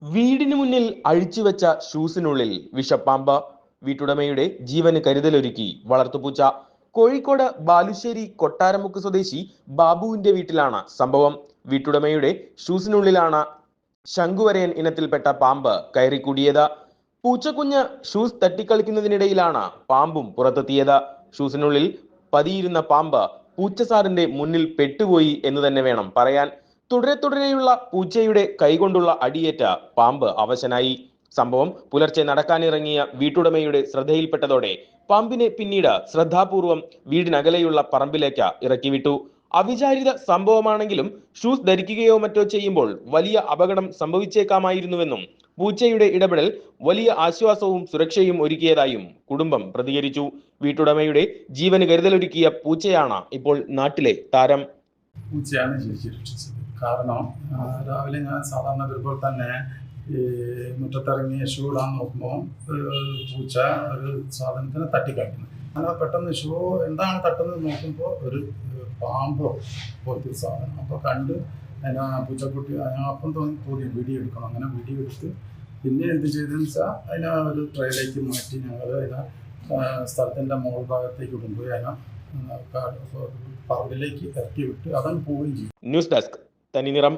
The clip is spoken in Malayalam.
വീടിന് മുന്നിൽ അഴിച്ചുവെച്ച ഷൂസിനുള്ളിൽ വിഷപ്പാമ്പ്. വീട്ടുടമയുടെ ജീവന് കരുതലൊരുക്കി വളർത്തുപൂച്ച. കോഴിക്കോട് ബാലുശ്ശേരി കൊട്ടാരമുക്ക് സ്വദേശി ബാബുവിന്റെ വീട്ടിലാണ് സംഭവം. വീട്ടുടമയുടെ ഷൂസിനുള്ളിലാണ് ശംഖുവരയൻ ഇനത്തിൽപ്പെട്ട പാമ്പ് കയറിക്കൂടിയത്. പൂച്ചക്കുഞ്ഞ് ഷൂസ് തട്ടിക്കളിക്കുന്നതിനിടയിലാണ് പാമ്പും പുറത്തെത്തിയത്. ഷൂസിനുള്ളിൽ പതിയിരുന്ന പാമ്പ് പൂച്ചസാറിന്റെ മുന്നിൽ പെട്ടുപോയി എന്ന് തന്നെ വേണം പറയാൻ. തുടരെയുള്ള പൂച്ചയുടെ കൈകൊണ്ടുള്ള അടിയേറ്റ പാമ്പ് അവശനായി. സംഭവം പുലർച്ചെ നടക്കാനിറങ്ങിയ വീട്ടുടമയുടെ ശ്രദ്ധയിൽപ്പെട്ടതോടെ പാമ്പിനെ പിന്നീട് ശ്രദ്ധാപൂർവം വീടിനകലെയുള്ള പറമ്പിലേക്ക് ഇറക്കിവിട്ടു. അവിചാരിത സംഭവമാണെങ്കിലും ഷൂസ് ധരിക്കുകയോ മറ്റോ ചെയ്യുമ്പോൾ വലിയ അപകടം സംഭവിച്ചേക്കാമായിരുന്നുവെന്നും പൂച്ചയുടെ ഇടപെടൽ വലിയ ആശ്വാസവും സുരക്ഷയും ഒരുക്കിയതായും കുടുംബം പ്രതികരിച്ചു. വീട്ടുടമയുടെ ജീവന് കരുതലൊരുക്കിയ പൂച്ചയാണ് ഇപ്പോൾ നാട്ടിലെ താരം. പൂച്ചയാണ് രക്ഷിച്ചത്. കാരണം രാവിലെ ഞാൻ സാധാരണ വരുമ്പോൾ തന്നെ ഈ മുറ്റത്തിറങ്ങി ഷൂ ഇടാൻ നോക്കുമ്പോൾ പൂച്ച ഒരു സാധനത്തിന് തട്ടിക്കളിക്കുന്നു. അങ്ങനെ പെട്ടെന്ന് ഷൂ എന്താണ് തട്ടുന്നത് നോക്കുമ്പോൾ ഒരു പാമ്പോ പോലത്തെ സാധനം അപ്പോൾ കണ്ട് അതിനെ പൂച്ചക്കുട്ടി അപ്പം തോന്നി വീഡിയോ എടുക്കണം. അങ്ങനെ വീഡിയോ എടുത്ത് പിന്നെ എന്ത് ചെയ്തതെന്ന് വെച്ചാൽ അതിനെ ഒരു ട്രെയിലേക്ക് മാറ്റി ഞങ്ങൾ അതിനെ സ്ഥലത്തിൻ്റെ മുകൾ ഭാഗത്തേക്ക് കൊണ്ടുപോയി അതിനെ പറമ്പിലേക്ക് ഇറക്കി വിട്ട് അതങ്ങ് പോവുകയും ചെയ്യും. ന്യൂസ് ഡെസ്ക് തനിനിറം.